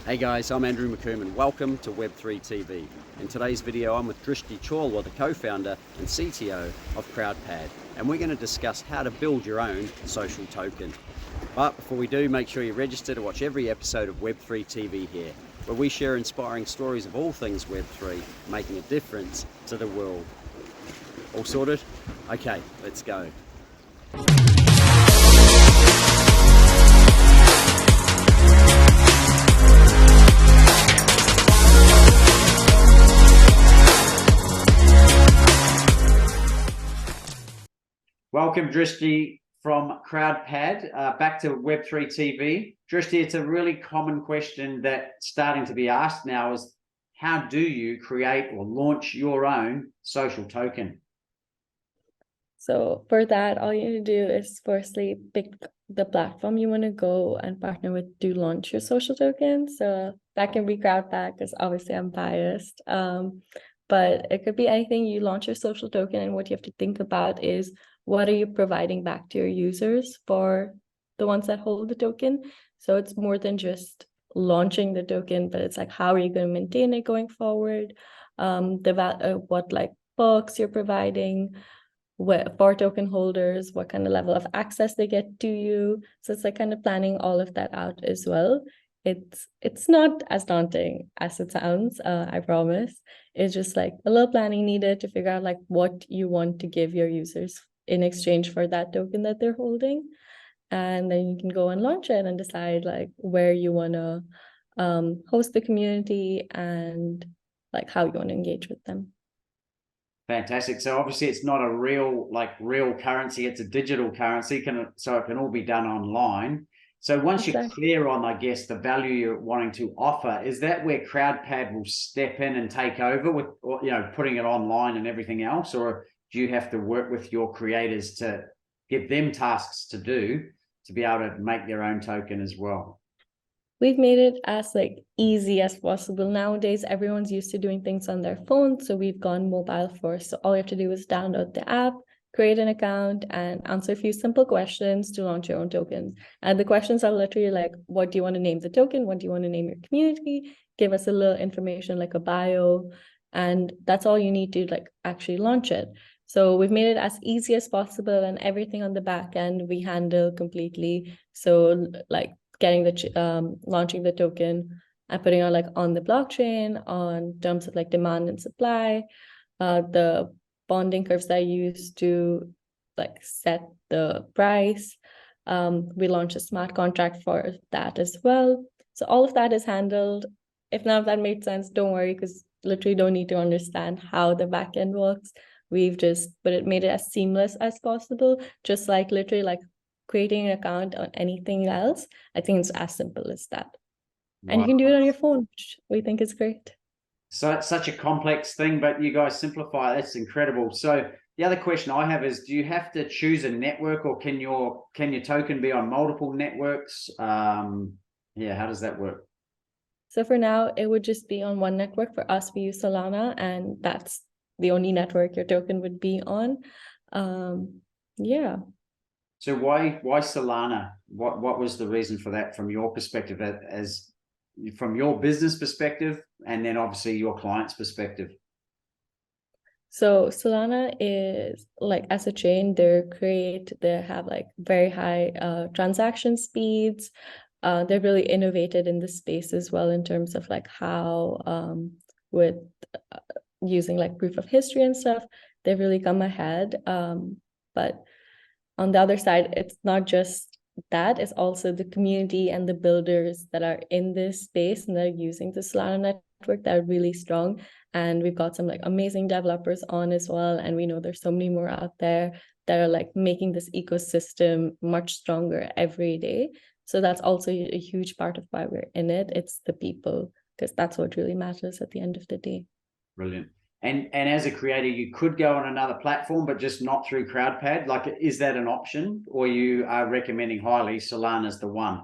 Hey guys, I'm Andrew McCorman. Welcome to Web3 TV. In today's video, I'm with Drishti Chalwa, the co-founder and CTO of Crowdpad, and we're going to discuss how to build your own social token. But before we do, make sure you register to watch every episode of Web3 TV here, where we share inspiring stories of all things Web3, making a difference to the world. All sorted? Okay, let's go. Welcome, Drishti, from Crowdpad. Back to Web3 TV. Drishti, it's a really common question that's starting to be asked now is, how do you create or launch your own social token? So for that, all you need to do is firstly pick the platform you want to go and partner with to launch your social token. So that can be Crowdpad because obviously I'm biased. But it could be anything. You launch your social token, and what you have to think about is what are you providing back to your users for the ones that hold the token. So it's more than just launching the token, but it's like, how are you going to maintain it going forward? What like perks you're providing for token holders, what kind of level of access they get to you. So it's like kind of planning all of that out as well. It's not as daunting as it sounds, I promise. It's just like a little planning needed to figure out like what you want to give your users in exchange for that token that they're holding. And then you can go and launch it and decide like where you want to host the community and like how you want to engage with them. Fantastic. So obviously it's not a real currency, it's a digital currency, so it can all be done online. So once you're clear on, I guess, the value you're wanting to offer, is that where Crowdpad will step in and take over with, putting it online and everything else? Or do you have to work with your creators to give them tasks to do to be able to make their own token as well? We've made it as like easy as possible. Nowadays, everyone's used to doing things on their phone. So we've gone mobile first. So all you have to do is download the app, create an account, and answer a few simple questions to launch your own tokens. And the questions are literally like, what do you want to name the token? What do you want to name your community? Give us a little information like a bio. And that's all you need to like actually launch it. So we've made it as easy as possible, and everything on the back end we handle completely. So like getting the launching the token and putting on like on the blockchain on terms of like demand and supply, the bonding curves that I use to like set the price. We launched a smart contract for that as well. So all of that is handled. If none of that made sense, don't worry, because literally don't need to understand how the backend works. We've just made it as seamless as possible, just like literally like creating an account on anything else. I think it's as simple as that. Wow. And you can do it on your phone, which we think is great. So it's such a complex thing, but you guys simplify it. That's incredible. So the other question I have is, do you have to choose a network, or can your token be on multiple networks? How does that work? So for now, it would just be on one network. For us, we use Solana, and that's the only network your token would be on. So why Solana? What was the reason for that from your perspective, as from your business perspective, and then obviously your client's perspective? So Solana is like, as a chain, they have like very high transaction speeds. They're really innovated in the space as well in terms of like how with using like proof of history and stuff, they've really come ahead. But on the other side, it's not just that, it's also the community and the builders that are in this space and they're using the Solana network that are really strong. And we've got some like amazing developers on as well. And we know there's so many more out there that are like making this ecosystem much stronger every day. So that's also a huge part of why we're in it. It's the people, because that's what really matters at the end of the day. Brilliant. And as a creator, you could go on another platform, but just not through Crowdpad. Like, is that an option, or you are recommending highly Solana's the one?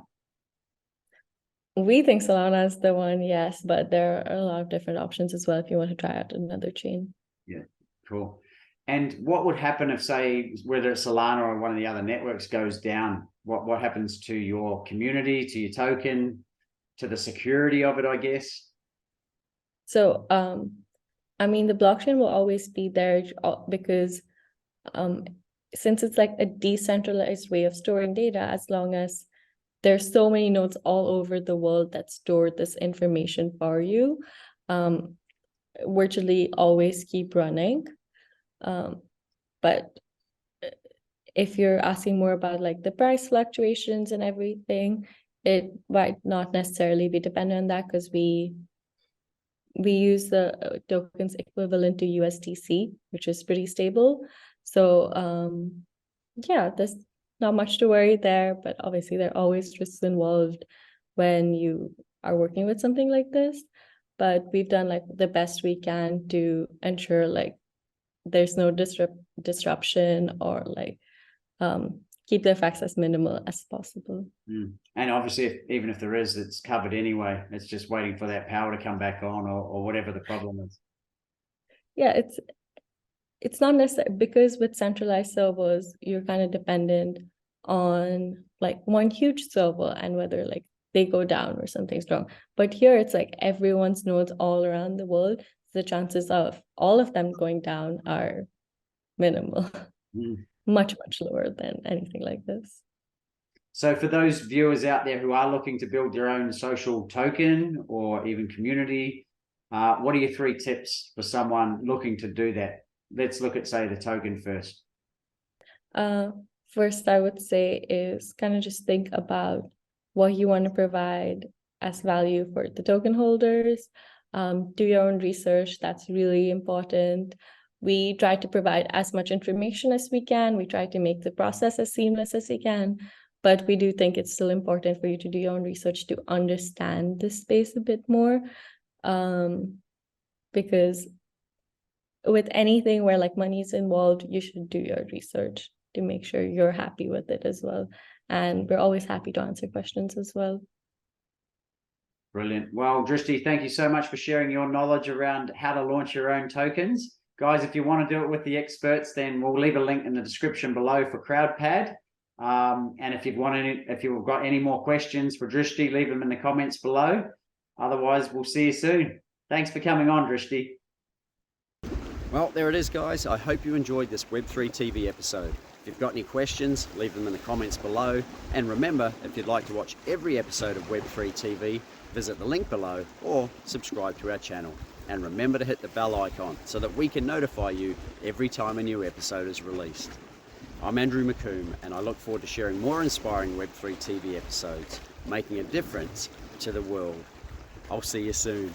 We think Solana is the one, yes, but there are a lot of different options as well if you want to try out another chain. Yeah, cool. And what would happen if, say, whether it's Solana or one of the other networks goes down? What happens to your community, to your token? to the security of it, I guess? So, I mean, the blockchain will always be there because since it's like a decentralized way of storing data, as long as there's so many nodes all over the world that store this information for you, virtually always keep running. But if you're asking more about like the price fluctuations and everything, it might not necessarily be dependent on that, because we use the tokens equivalent to USDC, which is pretty stable. So yeah, there's not much to worry there, but obviously there are always risks involved when you are working with something like this. But we've done like the best we can to ensure like there's no disruption, or like keep the effects as minimal as possible. And obviously, even if there is, it's covered anyway. It's just waiting for that power to come back on, or whatever the problem is. Yeah, it's not necessarily, because with centralized servers, you're kind of dependent on like one huge server and whether like they go down or something's wrong. But here it's like everyone's nodes all around the world. The chances of all of them going down are minimal. Much lower than anything like this. So for those viewers out there who are looking to build their own social token or even community, what are your 3 tips for someone looking to do that? Let's look at, say, the token first. First, I would say is kind of just think about what you want to provide as value for the token holders. Do your own research. That's really important. We try to provide as much information as we can. We try to make the process as seamless as we can, but we do think it's still important for you to do your own research to understand the space a bit more, because with anything where like money is involved, you should do your research to make sure you're happy with it as well. And we're always happy to answer questions as well. Brilliant. Well, Drishti, thank you so much for sharing your knowledge around how to launch your own tokens. Guys, if you want to do it with the experts, then we'll leave a link in the description below for Crowdpad. And if you've got any more questions for Drishti, leave them in the comments below. Otherwise, we'll see you soon. Thanks for coming on, Drishti. Well, there it is, guys. I hope you enjoyed this Web3 TV episode. If you've got any questions, leave them in the comments below. And remember, if you'd like to watch every episode of Web3 TV, visit the link below or subscribe to our channel. And remember to hit the bell icon so that we can notify you every time a new episode is released. I'm Andrew McComb, and I look forward to sharing more inspiring Web3 TV episodes, making a difference to the world. I'll see you soon.